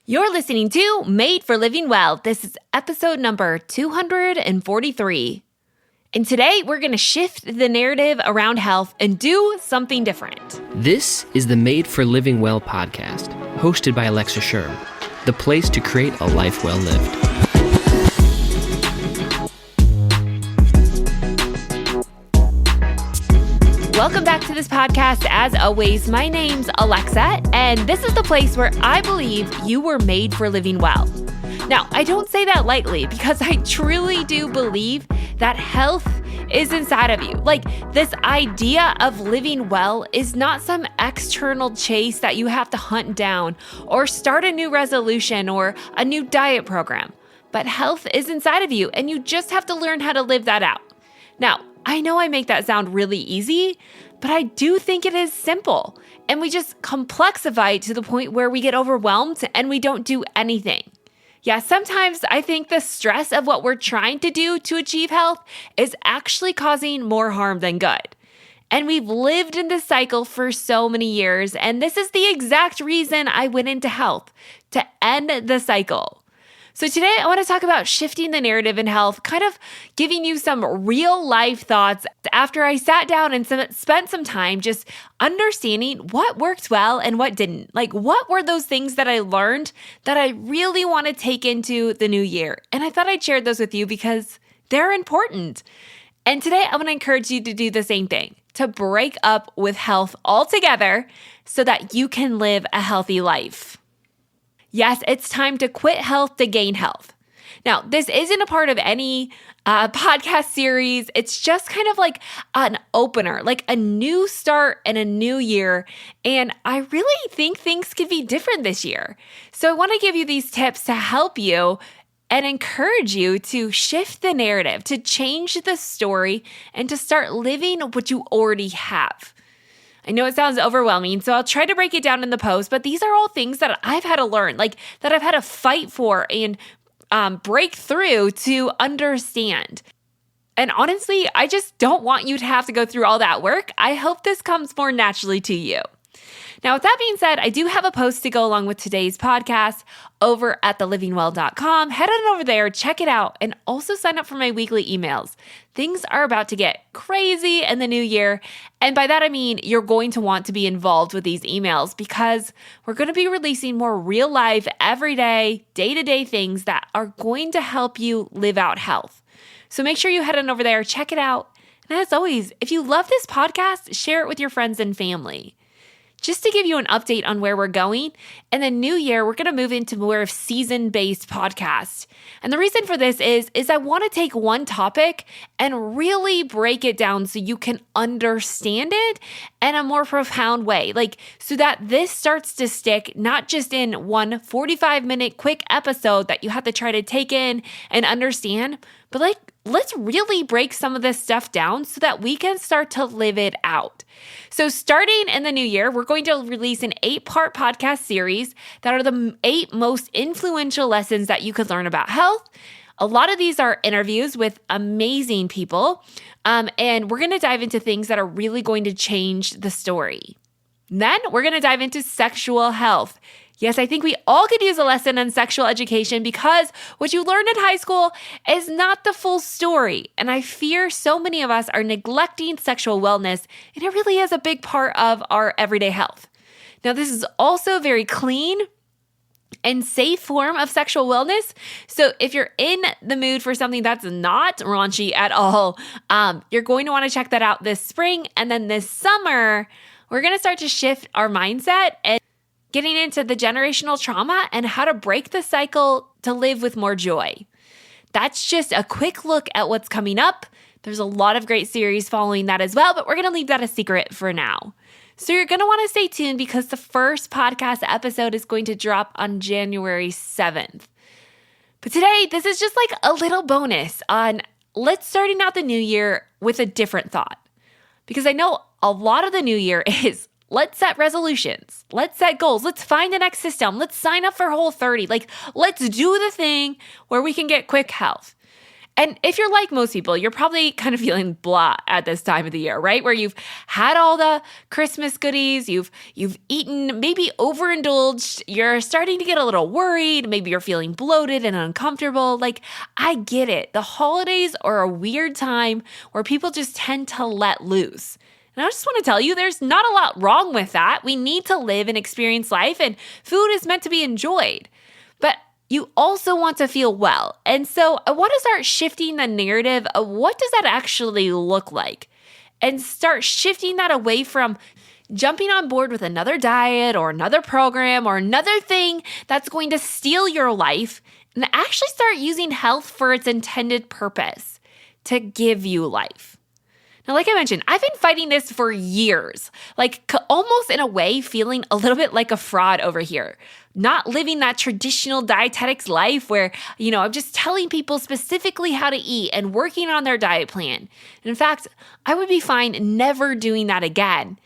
You're listening to Made for Living Well. This is episode number 243. And today we're going to shift the narrative around health and do something different. This is the Made for Living Well podcast, hosted by Alexa Sherm, the place to create a life well lived. Welcome back to this podcast. As always, my name's Alexa, and this is the place where I believe you were made for living well. Now, I don't say that lightly because I truly do believe that health is inside of you. Like, this idea of living well is not some external chase that you have to hunt down or start a new resolution or a new diet program. But health is inside of you, and you just have to learn how to live that out. Now, I know I make that sound really easy, but I do think it is simple, and we just complexify it to the point where we get overwhelmed and we don't do anything. Yeah, sometimes I think the stress of what we're trying to do to achieve health is actually causing more harm than good. And we've lived in this cycle for so many years, and this is the exact reason I went into health, to end the cycle. So today I want to talk about shifting the narrative in health, kind of giving you some real life thoughts after I sat down and spent some time just understanding what worked well and what didn't. Like, what were those things that I learned that I really want to take into the new year? And I thought I'd share those with you because they're important. And today I want to encourage you to do the same thing, to break up with health altogether so that you can live a healthy life. Yes, it's time to quit health to gain health. Now, this isn't a part of any podcast series. It's just kind of like an opener, like a new start and a new year. And I really think things could be different this year. So I want to give you these tips to help you and encourage you to shift the narrative, to change the story, and to start living what you already have. I know it sounds overwhelming, so I'll try to break it down in the post, but these are all things that I've had to learn, like that I've had to fight for and break through to understand. And honestly, I just don't want you to have to go through all that work. I hope this comes more naturally to you. Now, with that being said, I do have a post to go along with today's podcast over at thelivingwell.com. Head on over there, check it out, and also sign up for my weekly emails. Things are about to get crazy in the new year. And by that, I mean you're going to want to be involved with these emails because we're going to be releasing more real life, everyday, day-to-day things that are going to help you live out health. So make sure you head on over there, check it out. And as always, if you love this podcast, share it with your friends and family. Just to give you an update on where we're going, in the new year, we're going to move into more of season-based podcasts. And the reason for this is I want to take one topic and really break it down so you can understand it in a more profound way. Like, so that this starts to stick, not just in one 45-minute quick episode that you have to try to take in and understand, but let's really break some of this stuff down so that we can start to live it out. So starting in the new year, we're going to release an 8-part podcast series that are the 8 most influential lessons that you could learn about health. A lot of these are interviews with amazing people, and we're going to dive into things that are really going to change the story. Then we're going to dive into sexual health. Yes, I think we all could use a lesson on sexual education because what you learned in high school is not the full story. And I fear so many of us are neglecting sexual wellness, and it really is a big part of our everyday health. Now, this is also a very clean and safe form of sexual wellness. So if you're in the mood for something that's not raunchy at all, you're going to want to check that out this spring. And then this summer, we're going to start to shift our mindset and getting into the generational trauma and how to break the cycle to live with more joy. That's just a quick look at what's coming up. There's a lot of great series following that as well, but we're going to leave that a secret for now. So you're going to want to stay tuned because the first podcast episode is going to drop on January 7th. But today, this is just like a little bonus on let's starting out the new year with a different thought. Because I know a lot of the new year is let's set resolutions. Let's set goals. Let's find the next system. Let's sign up for Whole30. Let's do the thing where we can get quick health. And if you're like most people, you're probably kind of feeling blah at this time of the year, right? Where you've had all the Christmas goodies, you've eaten, maybe overindulged, you're starting to get a little worried, maybe you're feeling bloated and uncomfortable. Like, I get it. The holidays are a weird time where people just tend to let loose. And I just want to tell you, there's not a lot wrong with that. We need to live and experience life, and food is meant to be enjoyed. But you also want to feel well. And so I want to start shifting the narrative of what does that actually look like? And start shifting that away from jumping on board with another diet or another program or another thing that's going to steal your life, and actually start using health for its intended purpose, to give you life. Now, like I mentioned, I've been fighting this for years, like almost in a way feeling a little bit like a fraud over here, not living that traditional dietetics life where, I'm just telling people specifically how to eat and working on their diet plan. And in fact, I would be fine never doing that again.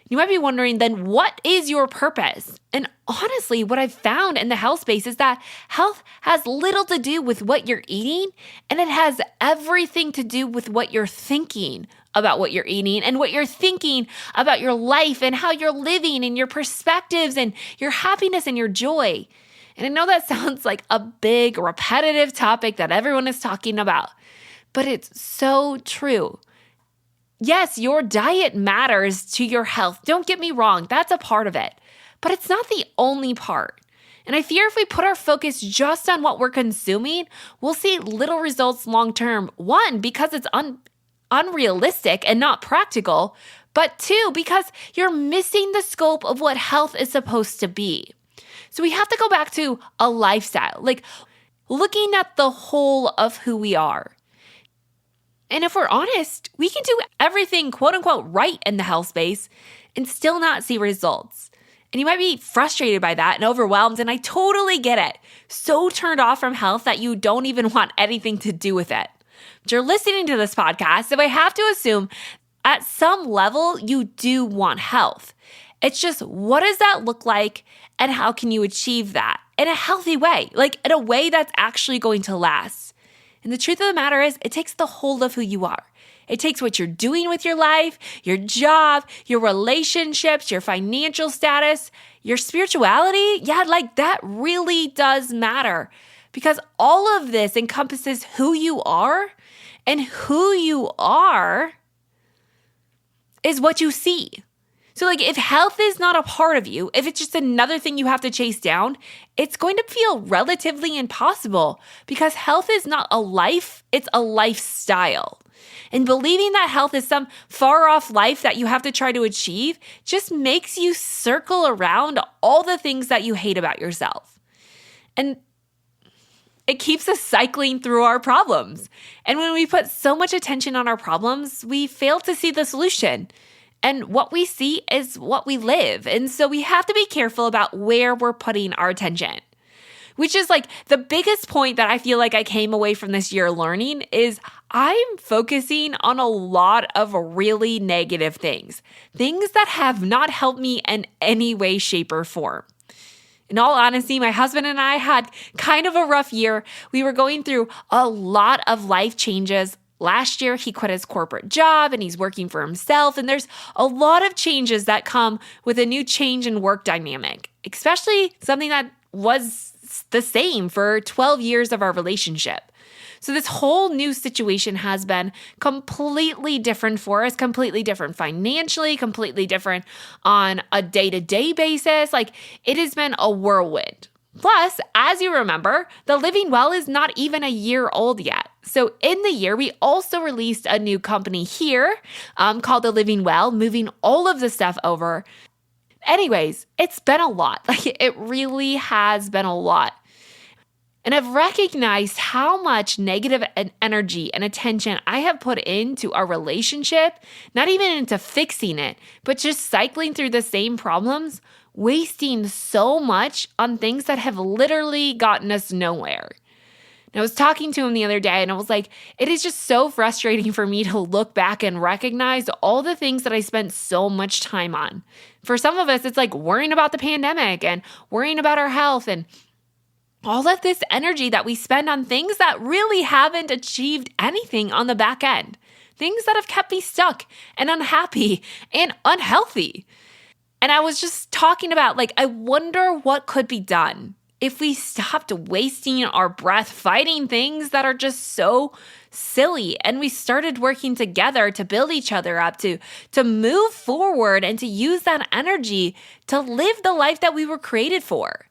You might be wondering, then what is your purpose? And honestly, what I've found in the health space is that health has little to do with what you're eating, and it has everything to do with what you're thinking about what you're eating and what you're thinking about your life and how you're living and your perspectives and your happiness and your joy. And I know that sounds like a big, repetitive topic that everyone is talking about, but it's so true. Yes, your diet matters to your health. Don't get me wrong, that's a part of it. But it's not the only part. And I fear if we put our focus just on what we're consuming, we'll see little results long term. One, because it's unrealistic and not practical. But two, because you're missing the scope of what health is supposed to be. So we have to go back to a lifestyle, like looking at the whole of who we are. And if we're honest, we can do everything quote unquote right in the health space and still not see results. And you might be frustrated by that and overwhelmed, and I totally get it. So turned off from health that you don't even want anything to do with it. But you're listening to this podcast, so I have to assume at some level you do want health. It's just, what does that look like and how can you achieve that in a healthy way, like in a way that's actually going to last? And the truth of the matter is, it takes the whole of who you are. It takes what you're doing with your life, your job, your relationships, your financial status, your spirituality. Yeah, like that really does matter, because all of this encompasses who you are, and who you are is what you see. So like if health is not a part of you, if it's just another thing you have to chase down, it's going to feel relatively impossible, because health is not a life, it's a lifestyle. And believing that health is some far off life that you have to try to achieve just makes you circle around all the things that you hate about yourself. And it keeps us cycling through our problems. And when we put so much attention on our problems, we fail to see the solution. And what we see is what we live. And so we have to be careful about where we're putting our attention, which is like the biggest point that I feel like I came away from this year learning is I'm focusing on a lot of really negative things that have not helped me in any way, shape, or form. In all honesty, my husband and I had kind of a rough year. We were going through a lot of life changes. Last year, he quit his corporate job and he's working for himself. And there's a lot of changes that come with a new change in work dynamic, especially something that was the same for 12 years of our relationship. So this whole new situation has been completely different for us, completely different financially, completely different on a day-to-day basis. Like it has been a whirlwind. Plus, as you remember, the Living Well is not even a year old yet. So in the year, we also released a new company here called the Living Well, moving all of the stuff over. Anyways, it's been a lot. Like it really has been a lot. And I've recognized how much negative energy and attention I have put into our relationship, not even into fixing it, but just cycling through the same problems, wasting so much on things that have literally gotten us nowhere. And I was talking to him the other day and I was like, it is just so frustrating for me to look back and recognize all the things that I spent so much time on. For some of us, it's like worrying about the pandemic and worrying about our health. And all of this energy that we spend on things that really haven't achieved anything on the back end, things that have kept me stuck and unhappy and unhealthy. And I was just talking about, I wonder what could be done if we stopped wasting our breath fighting things that are just so silly, and we started working together to build each other up, to move forward and to use that energy to live the life that we were created for.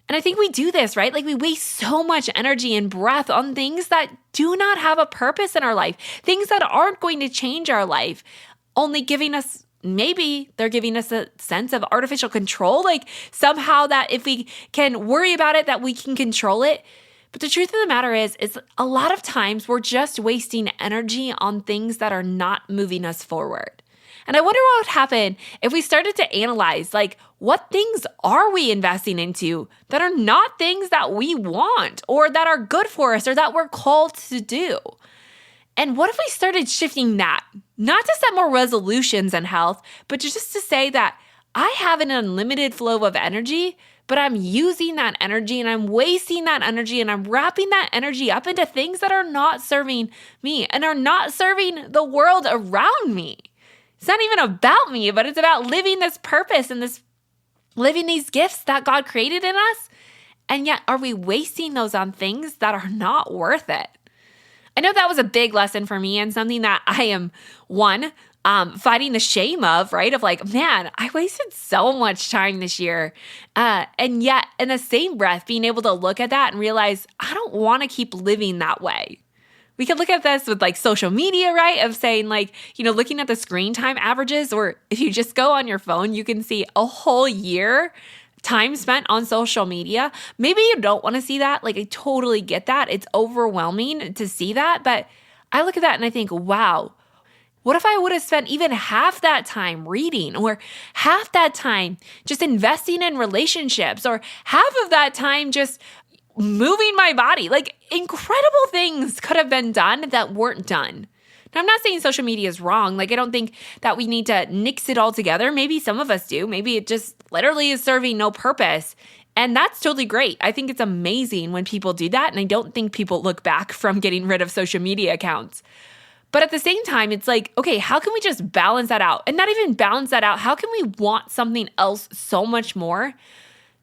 And I think we do this, right? We waste so much energy and breath on things that do not have a purpose in our life, things that aren't going to change our life, only giving us, maybe they're giving us a sense of artificial control, somehow that if we can worry about it, that we can control it. But the truth of the matter is a lot of times we're just wasting energy on things that are not moving us forward. And I wonder what would happen if we started to analyze, what things are we investing into that are not things that we want or that are good for us or that we're called to do? And what if we started shifting that, not to set more resolutions in health, but just to say that I have an unlimited flow of energy, but I'm using that energy and I'm wasting that energy and I'm wrapping that energy up into things that are not serving me and are not serving the world around me. It's not even about me, but it's about living this purpose and living these gifts that God created in us. And yet, are we wasting those on things that are not worth it? I know that was a big lesson for me and something that I am, fighting the shame of, right? Of man, I wasted so much time this year. And yet, in the same breath, being able to look at that and realize I don't want to keep living that way. We could look at this with social media, right? Of saying looking at the screen time averages, or if you just go on your phone, you can see a whole year time spent on social media. Maybe you don't want to see that. I totally get that. It's overwhelming to see that. But I look at that and I think, wow, what if I would have spent even half that time reading, or half that time just investing in relationships, or half of that time just moving my body? Incredible things could have been done that weren't done. Now, I'm not saying social media is wrong. I don't think that we need to nix it all together. Maybe some of us do. Maybe it just literally is serving no purpose. And that's totally great. I think it's amazing when people do that. And I don't think people look back from getting rid of social media accounts. But at the same time, it's okay, how can we just balance that out? And not even balance that out, how can we want something else so much more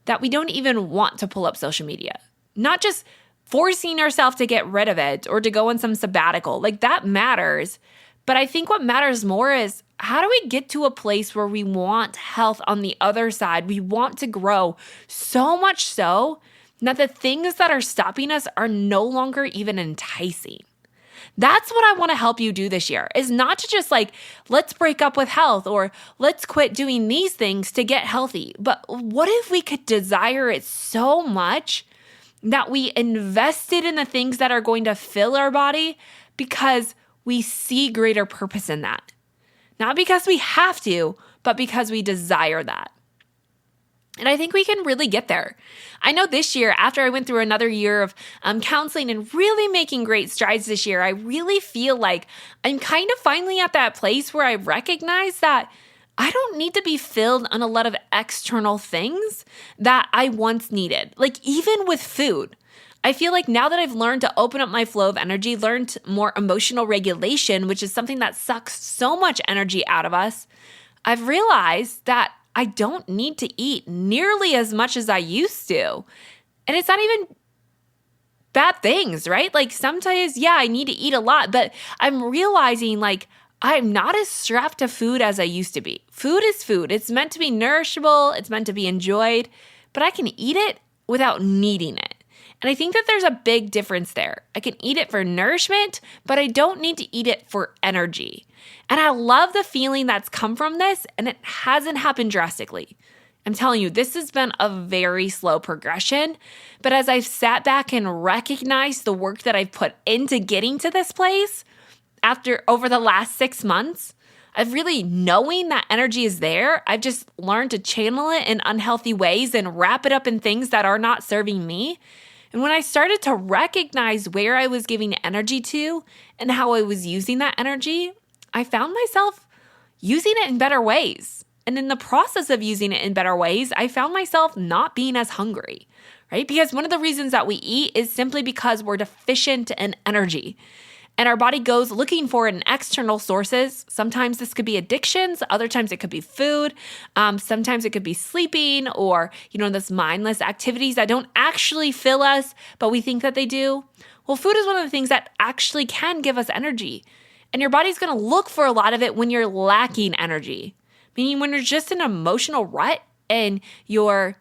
that we don't even want to pull up social media? Not just forcing ourselves to get rid of it or to go on some sabbatical. That matters. But I think what matters more is, how do we get to a place where we want health on the other side? We want to grow so much so that the things that are stopping us are no longer even enticing. That's what I want to help you do this year, is not to just let's break up with health or let's quit doing these things to get healthy. But what if we could desire it so much that we invested in the things that are going to fill our body because we see greater purpose in that? Not because we have to, but because we desire that. And I think we can really get there. I know this year, after I went through another year of counseling and really making great strides this year, I really feel like I'm kind of finally at that place where I recognize that I don't need to be filled on a lot of external things that I once needed. Even with food, I feel like now that I've learned to open up my flow of energy, learned more emotional regulation, which is something that sucks so much energy out of us, I've realized that I don't need to eat nearly as much as I used to. And it's not even bad things, right? Sometimes, I need to eat a lot, but I'm realizing I'm not as strapped to food as I used to be. Food is food. It's meant to be nourishable. It's meant to be enjoyed, but I can eat it without needing it. And I think that there's a big difference there. I can eat it for nourishment, but I don't need to eat it for energy. And I love the feeling that's come from this, and it hasn't happened drastically. I'm telling you, this has been a very slow progression, but as I've sat back and recognized the work that I've put into getting to this place, over the last 6 months, I've really, knowing that energy is there, I've just learned to channel it in unhealthy ways and wrap it up in things that are not serving me. And when I started to recognize where I was giving energy to and how I was using that energy, I found myself using it in better ways. And in the process of using it in better ways, I found myself not being as hungry, right? Because one of the reasons that we eat is simply because we're deficient in energy. And our body goes looking for it in external sources. Sometimes this could be addictions. Other times it could be food. Sometimes it could be sleeping or, those mindless activities that don't actually fill us, but we think that they do. Well, food is one of the things that actually can give us energy. And your body's going to look for a lot of it when you're lacking energy. Meaning when you're just in an emotional rut and you're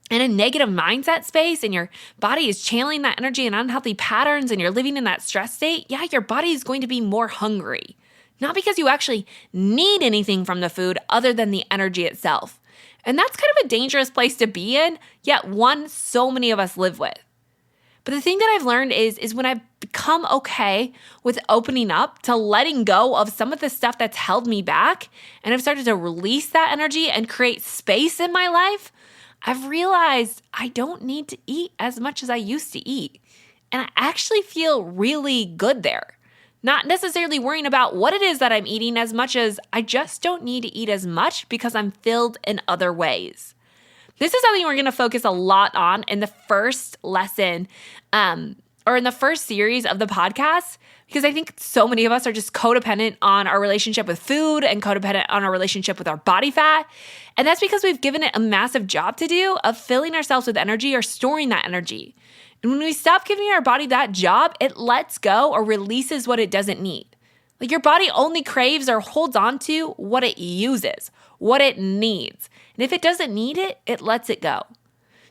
in a negative mindset space and your body is channeling that energy in unhealthy patterns and you're living in that stress state, your body is going to be more hungry. Not because you actually need anything from the food other than the energy itself. And that's kind of a dangerous place to be in, yet one so many of us live with. But the thing that I've learned is when I've become okay with opening up to letting go of some of the stuff that's held me back, and I've started to release that energy and create space in my life, I've realized I don't need to eat as much as I used to eat. And I actually feel really good there. Not necessarily worrying about what it is that I'm eating as much as I just don't need to eat as much because I'm filled in other ways. This is something we're going to focus a lot on in the first lesson or in the first series of the podcast, because I think so many of us are just codependent on our relationship with food and codependent on our relationship with our body fat. And that's because we've given it a massive job to do of filling ourselves with energy or storing that energy. And when we stop giving our body that job, it lets go or releases what it doesn't need. Like your body only craves or holds on to what it uses, what it needs. And if it doesn't need it, it lets it go.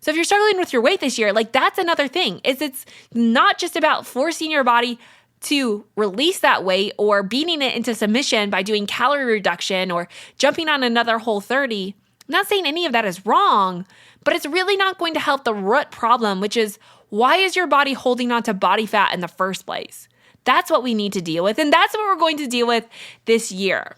So if you're struggling with your weight this year, that's another thing, is it's not just about forcing your body to release that weight or beating it into submission by doing calorie reduction or jumping on another Whole30. I'm not saying any of that is wrong, but it's really not going to help the root problem, which is why is your body holding on to body fat in the first place? That's what we need to deal with, and that's what we're going to deal with this year.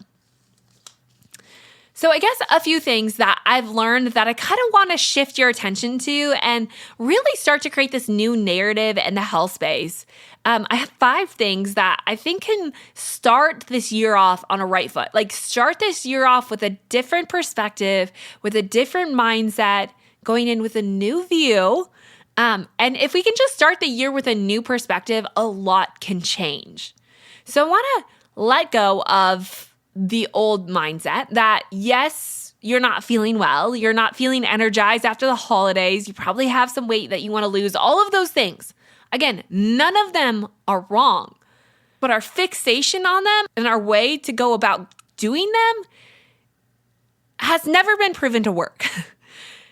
So I guess a few things that I've learned that I kind of want to shift your attention to and really start to create this new narrative in the health space. I have 5 things that I think can start this year off on a right foot. Start this year off with a different perspective, with a different mindset, going in with a new view. And if we can just start the year with a new perspective, a lot can change. So I want to let go of the old mindset that, yes, you're not feeling well, you're not feeling energized after the holidays, you probably have some weight that you want to lose, all of those things. Again, none of them are wrong, but our fixation on them and our way to go about doing them has never been proven to work.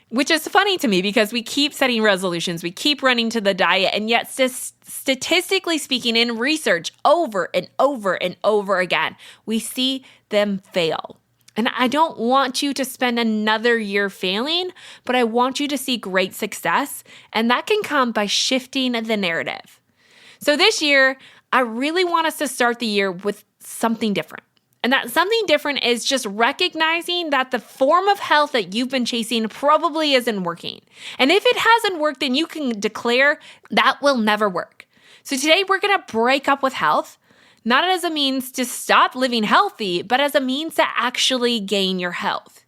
Which is funny to me because we keep setting resolutions, we keep running to the diet, and yet statistically speaking in research over and over and over again, we see them fail. And I don't want you to spend another year failing, but I want you to see great success, and that can come by shifting the narrative. So this year, I really want us to start the year with something different. And that something different is just recognizing that the form of health that you've been chasing probably isn't working. And if it hasn't worked, then you can declare that will never work. So today we're going to break up with health, not as a means to stop living healthy, but as a means to actually gain your health.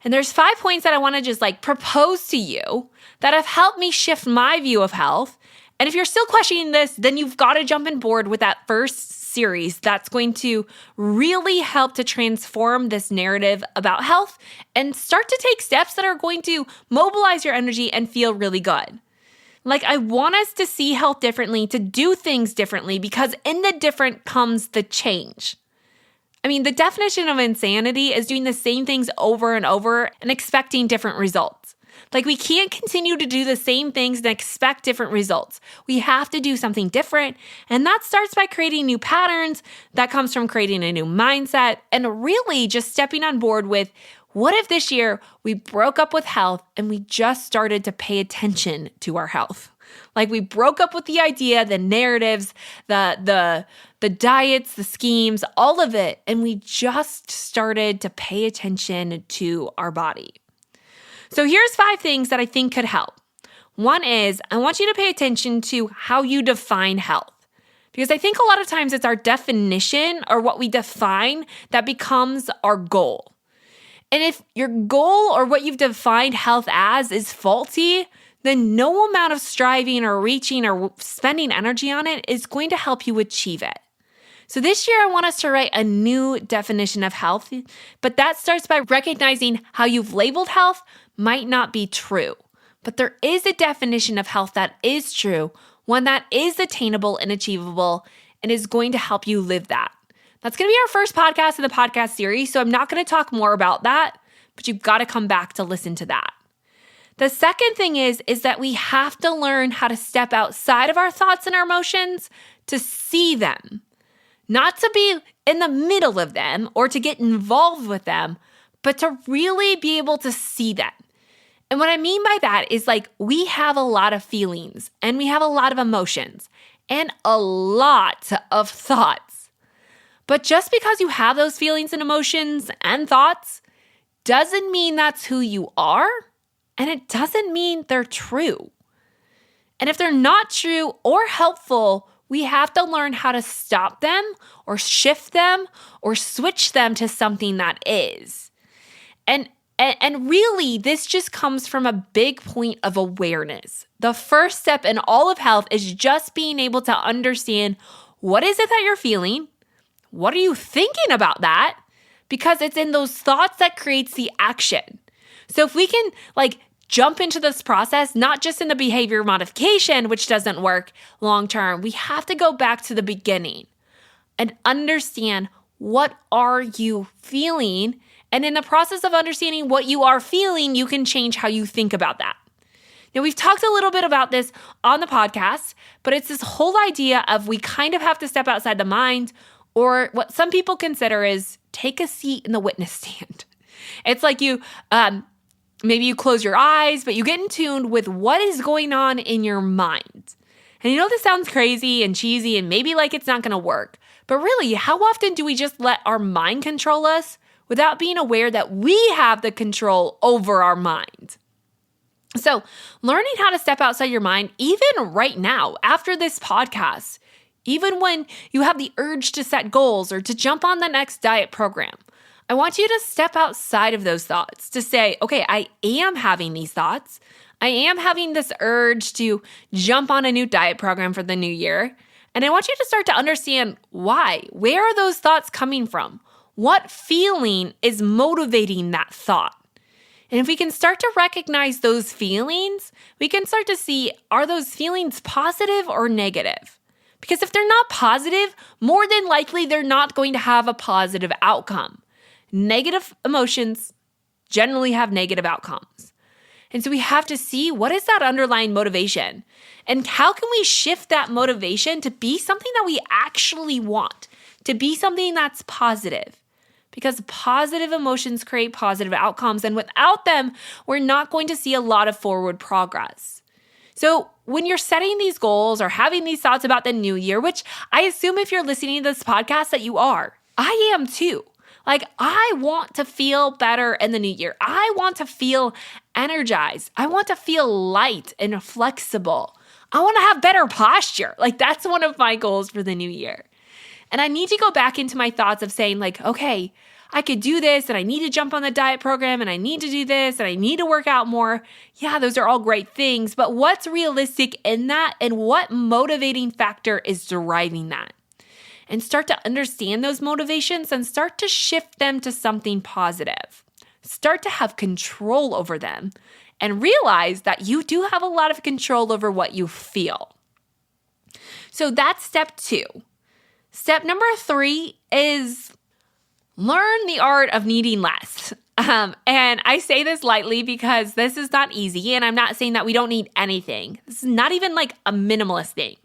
And there's 5 points that I want to just propose to you that have helped me shift my view of health. And if you're still questioning this, then you've got to jump on board with that first series that's going to really help to transform this narrative about health and start to take steps that are going to mobilize your energy and feel really good. I want us to see health differently, to do things differently, because in the different comes the change. I mean, the definition of insanity is doing the same things over and over and expecting different results. We can't continue to do the same things and expect different results. We have to do something different. And that starts by creating new patterns. That comes from creating a new mindset and really just stepping on board with, what if this year we broke up with health and we just started to pay attention to our health? We broke up with the idea, the narratives, the diets, the schemes, all of it. And we just started to pay attention to our body. So here's 5 things that I think could help. One is, I want you to pay attention to how you define health. Because I think a lot of times it's our definition or what we define that becomes our goal. And if your goal or what you've defined health as is faulty, then no amount of striving or reaching or spending energy on it is going to help you achieve it. So this year, I want us to write a new definition of health, but that starts by recognizing how you've labeled health might not be true. But there is a definition of health that is true, one that is attainable and achievable, and is going to help you live that. That's going to be our first podcast in the podcast series, so I'm not going to talk more about that, but you've got to come back to listen to that. The second thing is that we have to learn how to step outside of our thoughts and our emotions to see them. Not to be in the middle of them or to get involved with them, but to really be able to see them. And what I mean by that is we have a lot of feelings and we have a lot of emotions and a lot of thoughts. But just because you have those feelings and emotions and thoughts doesn't mean that's who you are, and it doesn't mean they're true. And if they're not true or helpful, we have to learn how to stop them or shift them or switch them to something that is. And really, this just comes from a big point of awareness. The first step in all of health is just being able to understand what is it that you're feeling? What are you thinking about that? Because it's in those thoughts that creates the action. So if we can jump into this process, not just in the behavior modification, which doesn't work long term, we have to go back to the beginning and understand what are you feeling. And in the process of understanding what you are feeling, you can change how you think about that. Now, we've talked a little bit about this on the podcast, but it's this whole idea of we kind of have to step outside the mind, or what some people consider is take a seat in the witness stand. It's like maybe you close your eyes, but you get in tune with what is going on in your mind. And this sounds crazy and cheesy and maybe it's not going to work. But really, how often do we just let our mind control us without being aware that we have the control over our mind? So learning how to step outside your mind, even right now, after this podcast, even when you have the urge to set goals or to jump on the next diet program, I want you to step outside of those thoughts to say, okay, I am having these thoughts. I am having this urge to jump on a new diet program for the new year. And I want you to start to understand why. Where are those thoughts coming from? What feeling is motivating that thought? And if we can start to recognize those feelings, we can start to see, are those feelings positive or negative? Because if they're not positive, more than likely they're not going to have a positive outcome. Negative emotions generally have negative outcomes. And so we have to see what is that underlying motivation and how can we shift that motivation to be something that we actually want, to be something that's positive. Because positive emotions create positive outcomes, and without them, we're not going to see a lot of forward progress. So when you're setting these goals or having these thoughts about the new year, which I assume if you're listening to this podcast that you are, I am too. I want to feel better in the new year. I want to feel energized. I want to feel light and flexible. I want to have better posture. That's one of my goals for the new year. And I need to go back into my thoughts of saying okay, I could do this and I need to jump on the diet program and I need to do this and I need to work out more. Yeah, those are all great things, but what's realistic in that and what motivating factor is driving that? And start to understand those motivations and start to shift them to something positive. Start to have control over them and realize that you do have a lot of control over what you feel. So that's step 2. Step number 3 is learn the art of needing less. And I say this lightly because this is not easy, and I'm not saying that we don't need anything. This is not even a minimalist thing.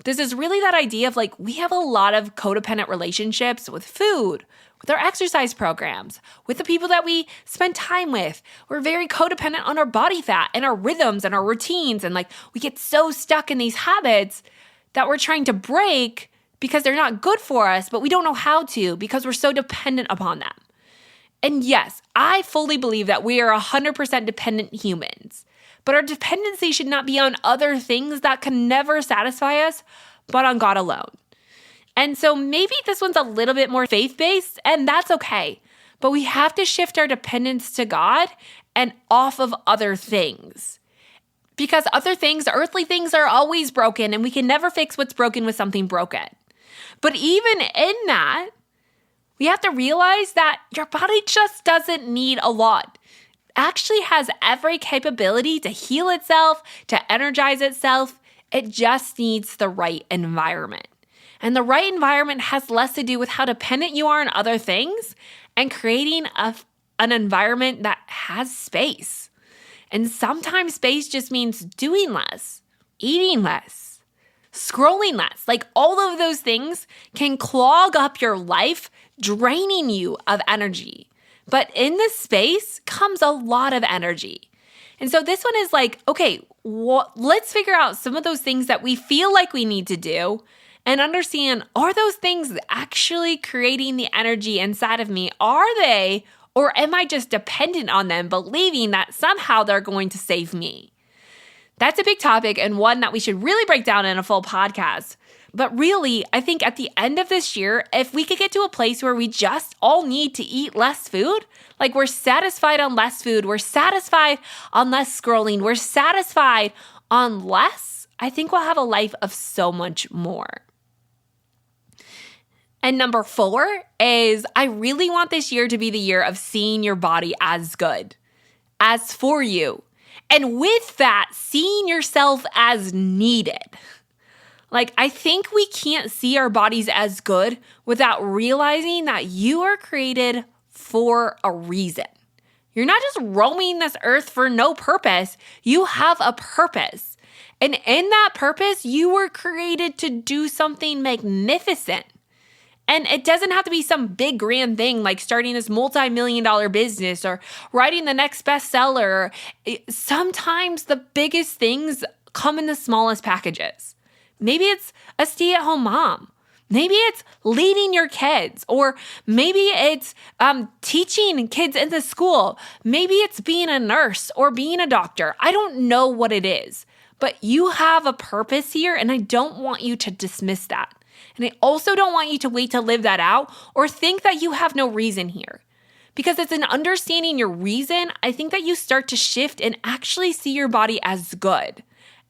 This is really that idea of we have a lot of codependent relationships with food, with our exercise programs, with the people that we spend time with. We're very codependent on our body fat and our rhythms and our routines. And we get so stuck in these habits that we're trying to break because they're not good for us, but we don't know how to because we're so dependent upon them. And yes, I fully believe that we are 100% dependent humans. But our dependency should not be on other things that can never satisfy us, but on God alone. And so maybe this one's a little bit more faith-based, and that's okay. But we have to shift our dependence to God and off of other things. Because other things, earthly things, are always broken, and we can never fix what's broken with something broken. But even in that, we have to realize that your body just doesn't need a lot. It actually has every capability to heal itself, to energize itself. It just needs the right environment. And the right environment has less to do with how dependent you are on other things and creating an environment that has space. And sometimes space just means doing less, eating less, scrolling less. Like all of those things can clog up your life, draining you of energy. But in this space comes a lot of energy. And so this one is like, okay, let's figure out some of those things that we feel like we need to do and understand, are those things actually creating the energy inside of me? Are they, or am I just dependent on them, believing that somehow they're going to save me? That's a big topic and one that we should really break down in a full podcast. But really, I think at the end of this year, if we could get to a place where we just all need to eat less food, like we're satisfied on less food, we're satisfied on less scrolling, we're satisfied on less, I think we'll have a life of so much more. And number 4 is I really want this year to be the year of seeing your body as good, as for you. And with that, seeing yourself as needed. Like, I think we can't see our bodies as good without realizing that you are created for a reason. You're not just roaming this earth for no purpose. You have a purpose. And in that purpose, you were created to do something magnificent. And it doesn't have to be some big grand thing like starting this multi-million-dollar business or writing the next bestseller. Sometimes the biggest things come in the smallest packages. Maybe it's a stay-at-home mom. Maybe it's leading your kids, or maybe it's teaching kids in the school. Maybe it's being a nurse or being a doctor. I don't know what it is, but you have a purpose here, and I don't want you to dismiss that. And I also don't want you to wait to live that out or think that you have no reason here. Because it's in understanding your reason, I think that you start to shift and actually see your body as good,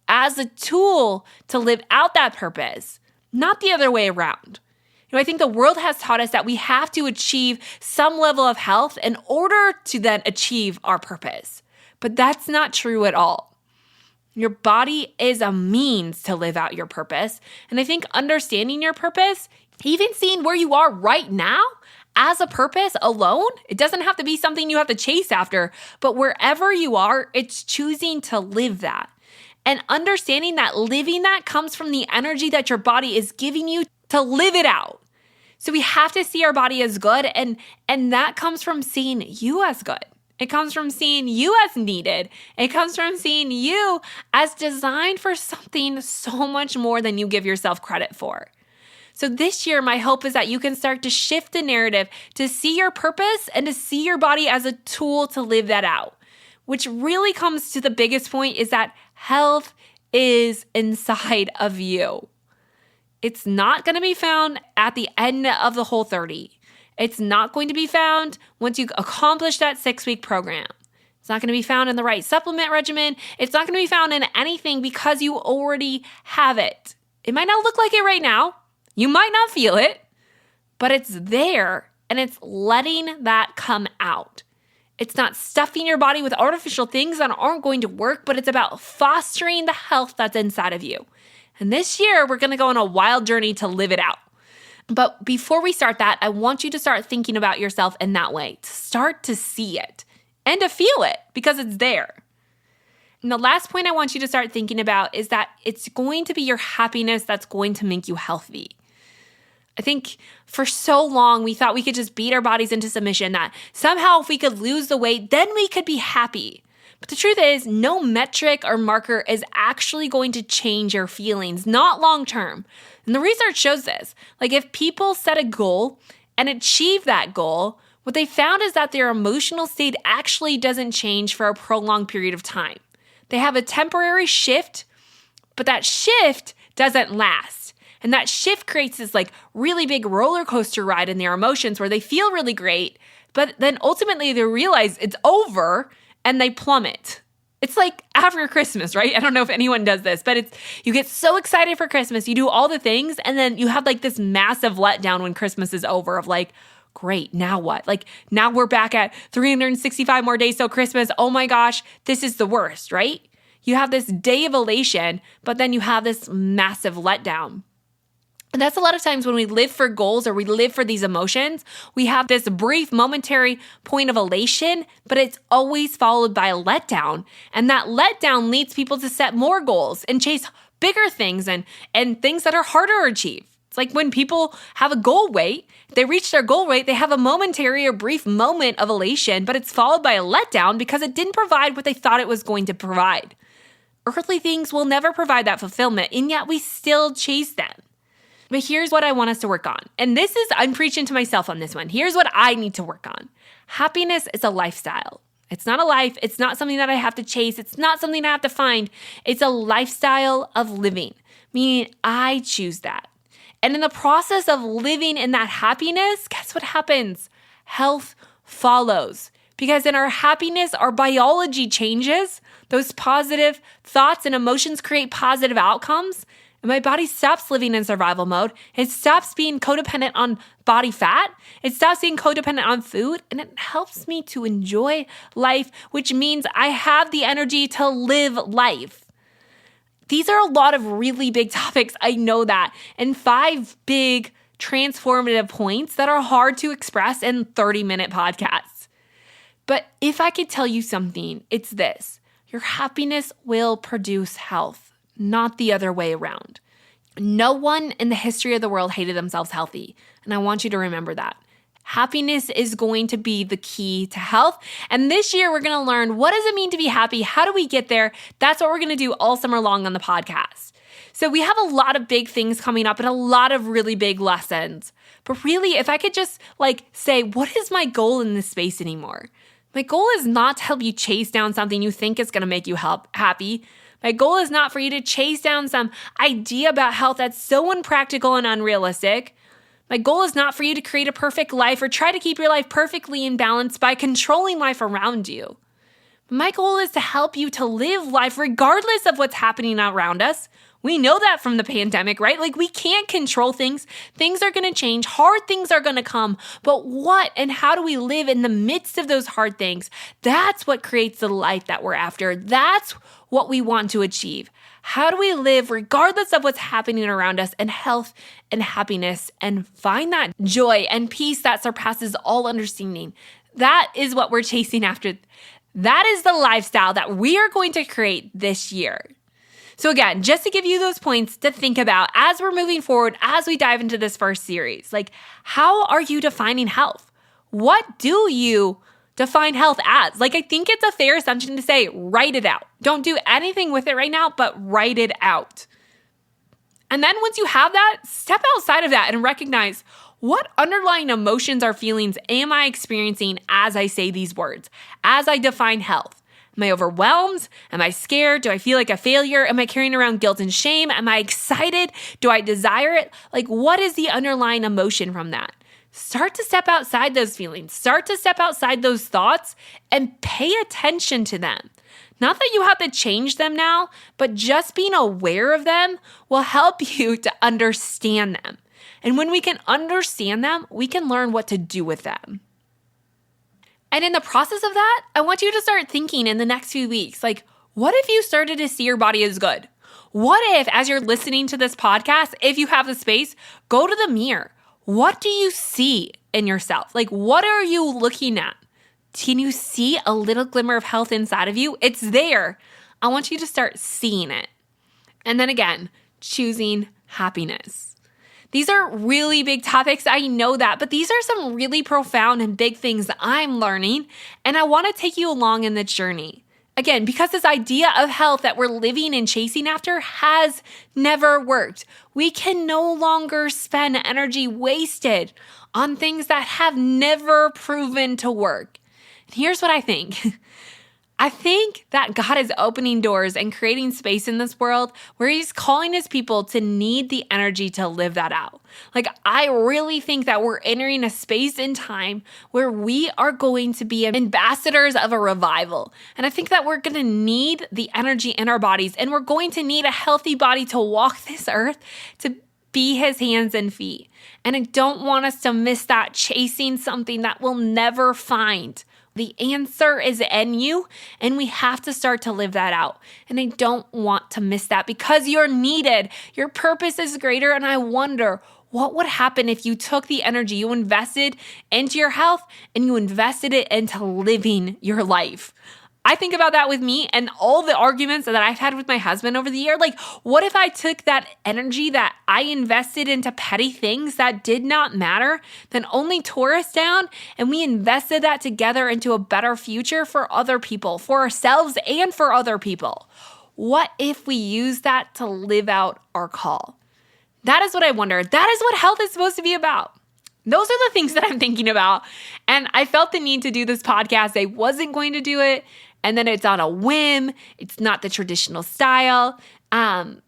as a tool to live out that purpose, not the other way around. I think the world has taught us that we have to achieve some level of health in order to then achieve our purpose. But that's not true at all. Your body is a means to live out your purpose. And I think understanding your purpose, even seeing where you are right now as a purpose alone, it doesn't have to be something you have to chase after, but wherever you are, it's choosing to live that. And understanding that living that comes from the energy that your body is giving you to live it out. So we have to see our body as good, and that comes from seeing you as good. It comes from seeing you as needed. It comes from seeing you as designed for something so much more than you give yourself credit for. So this year, my hope is that you can start to shift the narrative to see your purpose and to see your body as a tool to live that out, which really comes to the biggest point is that health is inside of you. It's not going to be found at the end of the Whole30. It's not going to be found once you accomplish that 6-week program. It's not going to be found in the right supplement regimen. It's not going to be found in anything because you already have it. It might not look like it right now. You might not feel it, but it's there, and it's letting that come out. It's not stuffing your body with artificial things that aren't going to work, but it's about fostering the health that's inside of you. And this year, we're going to go on a wild journey to live it out. But before we start that, I want you to start thinking about yourself in that way, to start to see it and to feel it because it's there. And the last point I want you to start thinking about is that it's going to be your happiness that's going to make you healthy. I think for so long, we thought we could just beat our bodies into submission, that somehow if we could lose the weight, then we could be happy. But the truth is, no metric or marker is actually going to change your feelings, not long term. And the research shows this. Like if people set a goal and achieve that goal, what they found is that their emotional state actually doesn't change for a prolonged period of time. They have a temporary shift, but that shift doesn't last. And that shift creates this like really big roller coaster ride in their emotions where they feel really great, but then ultimately they realize it's over and they plummet. It's like after Christmas, right? I don't know if anyone does this, but you get so excited for Christmas, you do all the things, and then you have like this massive letdown when Christmas is over of like, great, now what? Like now we're back at 365 more days till Christmas. Oh my gosh, this is the worst, right? You have this day of elation, but then you have this massive letdown. And that's a lot of times when we live for goals or we live for these emotions, we have this brief momentary point of elation, but it's always followed by a letdown. And that letdown leads people to set more goals and chase bigger things and things that are harder to achieve. It's like when people have a goal weight, they reach their goal weight, they have a momentary or brief moment of elation, but it's followed by a letdown because it didn't provide what they thought it was going to provide. Earthly things will never provide that fulfillment, and yet we still chase them. But here's what I want us to work on. And I'm preaching to myself on this one. Here's what I need to work on. Happiness is a lifestyle. It's not a life. It's not something that I have to chase. It's not something I have to find. It's a lifestyle of living, meaning I choose that. And in the process of living in that happiness, guess what happens? Health follows. Because in our happiness, our biology changes. Those positive thoughts and emotions create positive outcomes. And my body stops living in survival mode. It stops being codependent on body fat. It stops being codependent on food. And it helps me to enjoy life, which means I have the energy to live life. These are a lot of really big topics. I know that. And 5 big transformative points that are hard to express in 30-minute podcasts. But if I could tell you something, it's this. Your happiness will produce health. Not the other way around. No one in the history of the world hated themselves healthy, and I want you to remember that. Happiness is going to be the key to health, and this year we're going to learn what does it mean to be happy? How do we get there? That's what we're going to do all summer long on the podcast. So we have a lot of big things coming up and a lot of really big lessons. But really, if I could just say, what is my goal in this space anymore? My goal is not to help you chase down something you think is going to make you happy. My goal is not for you to chase down some idea about health that's so impractical and unrealistic. My goal is not for you to create a perfect life or try to keep your life perfectly in balance by controlling life around you. My goal is to help you to live life regardless of what's happening around us. We know that from the pandemic, right? We can't control things. Things are going to change. Hard things are going to come. But what and how do we live in the midst of those hard things? That's what creates the life that we're after. That's what we want to achieve. How do we live regardless of what's happening around us in health and happiness and find that joy and peace that surpasses all understanding? That is what we're chasing after. That is the lifestyle that we are going to create this year. So again, just to give you those points to think about as we're moving forward, as we dive into this first series, how are you defining health? What do you define health as? I think it's a fair assumption to say, write it out. Don't do anything with it right now, but write it out. And then once you have that, step outside of that and recognize what underlying emotions or feelings am I experiencing as I say these words, as I define health. Am I overwhelmed? Am I scared? Do I feel like a failure? Am I carrying around guilt and shame? Am I excited? Do I desire it? What is the underlying emotion from that? Start to step outside those feelings. Start to step outside those thoughts and pay attention to them. Not that you have to change them now, but just being aware of them will help you to understand them. And when we can understand them, we can learn what to do with them. And in the process of that, I want you to start thinking in the next few weeks, what if you started to see your body as good? What if, as you're listening to this podcast, if you have the space, go to the mirror. What do you see in yourself? What are you looking at? Can you see a little glimmer of health inside of you? It's there. I want you to start seeing it. And then again, choosing happiness. These are really big topics, I know that, but these are some really profound and big things that I'm learning, and I want to take you along in the journey. Again, because this idea of health that we're living and chasing after has never worked. We can no longer spend energy wasted on things that have never proven to work. And here's what I think. I think that God is opening doors and creating space in this world where he's calling his people to need the energy to live that out. Like, I really think that we're entering a space in time where we are going to be ambassadors of a revival. And I think that we're going to need the energy in our bodies, and we're going to need a healthy body to walk this earth, to be his hands and feet. And I don't want us to miss that, chasing something that we'll never find. The answer is in you, and we have to start to live that out. And I don't want to miss that because you're needed. Your purpose is greater, and I wonder what would happen if you took the energy you invested into your health and you invested it into living your life. I think about that with me and all the arguments that I've had with my husband over the year. Like, what if I took that energy that I invested into petty things that did not matter, that only tore us down, and we invested that together into a better future for other people, for ourselves and for other people? What if we use that to live out our call? That is what I wonder. That is what health is supposed to be about. Those are the things that I'm thinking about. And I felt the need to do this podcast. I wasn't going to do it. And then it's on a whim. It's not the traditional style. But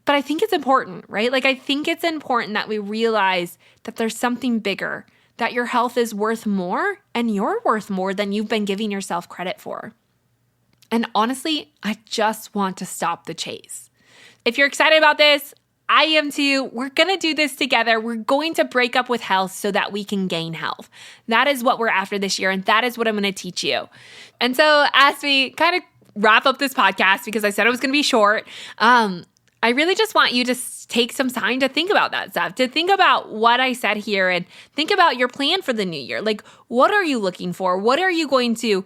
I think it's important, right? Like, I think it's important that we realize that there's something bigger, that your health is worth more, and you're worth more than you've been giving yourself credit for. And honestly, I just want to stop the chase. If you're excited about this, I am too. We're going to do this together. We're going to break up with health so that we can gain health. That is what we're after this year, and that is what I'm going to teach you. And so as we kind of wrap up this podcast, because I said it was going to be short, I really just want you to take some time to think about that stuff, to think about what I said here, and think about your plan for the new year. Like, what are you looking for? What are you going to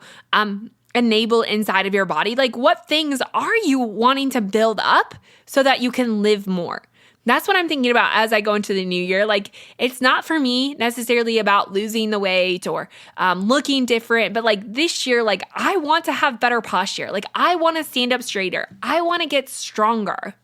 enable inside of your body? Like, what things are you wanting to build up so that you can live more? That's what I'm thinking about as I go into the new year. Like, it's not for me necessarily about losing the weight or looking different, but like this year, like, I want to have better posture. Like, I want to stand up straighter. I want to get stronger.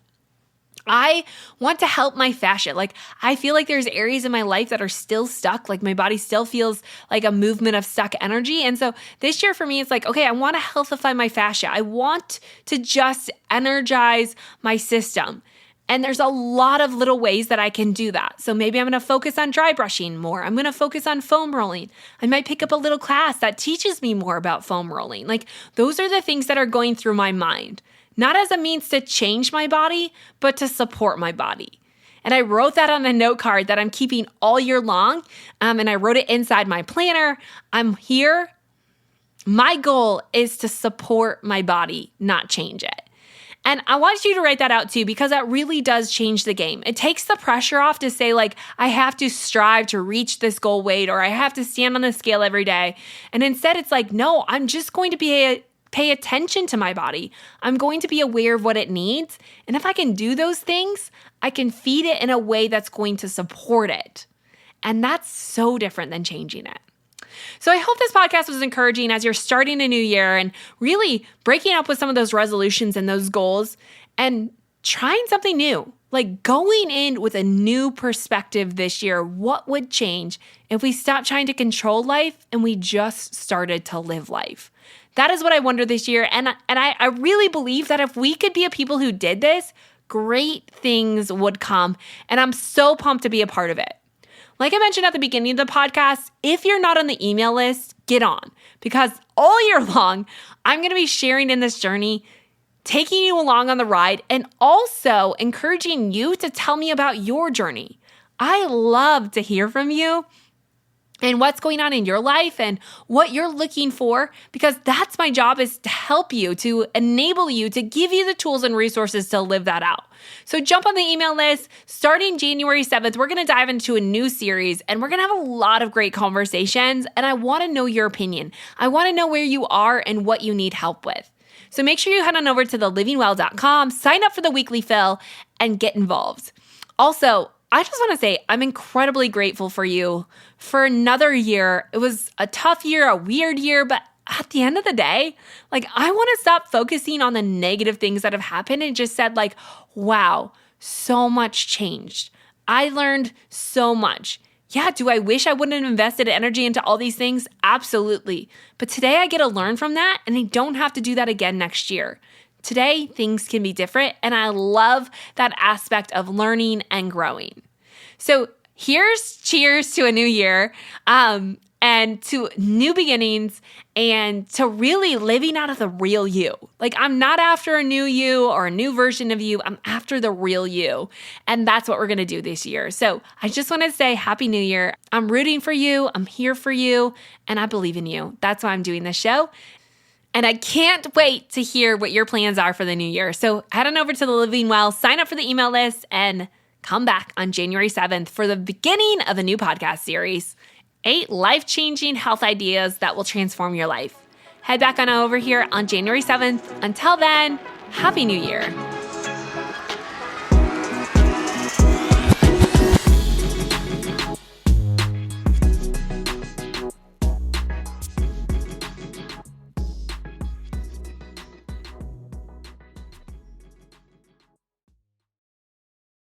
I want to help my fascia. Like, I feel like there's areas in my life that are still stuck. Like, my body still feels like a movement of stuck energy. And so this year for me, it's like, okay, I want to healthify my fascia. I want to just energize my system. And there's a lot of little ways that I can do that. So maybe I'm going to focus on dry brushing more. I'm going to focus on foam rolling. I might pick up a little class that teaches me more about foam rolling. Like, those are the things that are going through my mind, not as a means to change my body, but to support my body. And I wrote that on a note card that I'm keeping all year long. And I wrote it inside my planner. I'm here. My goal is to support my body, not change it. And I want you to write that out too, because that really does change the game. It takes the pressure off to say, like, I have to strive to reach this goal weight, or I have to stand on the scale every day. And instead it's like, no, I'm just going to pay attention to my body. I'm going to be aware of what it needs. And if I can do those things, I can feed it in a way that's going to support it. And that's so different than changing it. So I hope this podcast was encouraging as you're starting a new year and really breaking up with some of those resolutions and those goals and trying something new, like going in with a new perspective this year. What would change if we stopped trying to control life and we just started to live life? That is what I wonder this year. And I really believe that if we could be a people who did this, great things would come. And I'm so pumped to be a part of it. Like I mentioned at the beginning of the podcast, if you're not on the email list, get on, because all year long, I'm going to be sharing in this journey, taking you along on the ride, and also encouraging you to tell me about your journey. I love to hear from you and what's going on in your life and what you're looking for, because that's my job, is to help you, to enable you, to give you the tools and resources to live that out. So jump on the email list. Starting January 7th, we're going to dive into a new series, and we're going to have a lot of great conversations, and I want to know your opinion. I want to know where you are and what you need help with. So make sure you head on over to thelivingwell.com, sign up for the weekly fill, and get involved. Also, I just want to say I'm incredibly grateful for you for another year. It was a tough year, a weird year, but at the end of the day, like, I want to stop focusing on the negative things that have happened and just said, like, wow, so much changed. I learned so much. Yeah, do I wish I wouldn't have invested energy into all these things? Absolutely. But today I get to learn from that, and I don't have to do that again next year. Today, things can be different, and I love that aspect of learning and growing. So here's cheers to a new year, and to new beginnings, and to really living out of the real you. Like, I'm not after a new you or a new version of you. I'm after the real you. And that's what we're going to do this year. So I just want to say Happy New Year. I'm rooting for you. I'm here for you. And I believe in you. That's why I'm doing this show. And I can't wait to hear what your plans are for the new year. So head on over to the Living Well, sign up for the email list, and come back on January 7th for the beginning of a new podcast series. 8 life-changing health ideas that will transform your life. Head back on over here on January 7th. Until then, Happy New Year.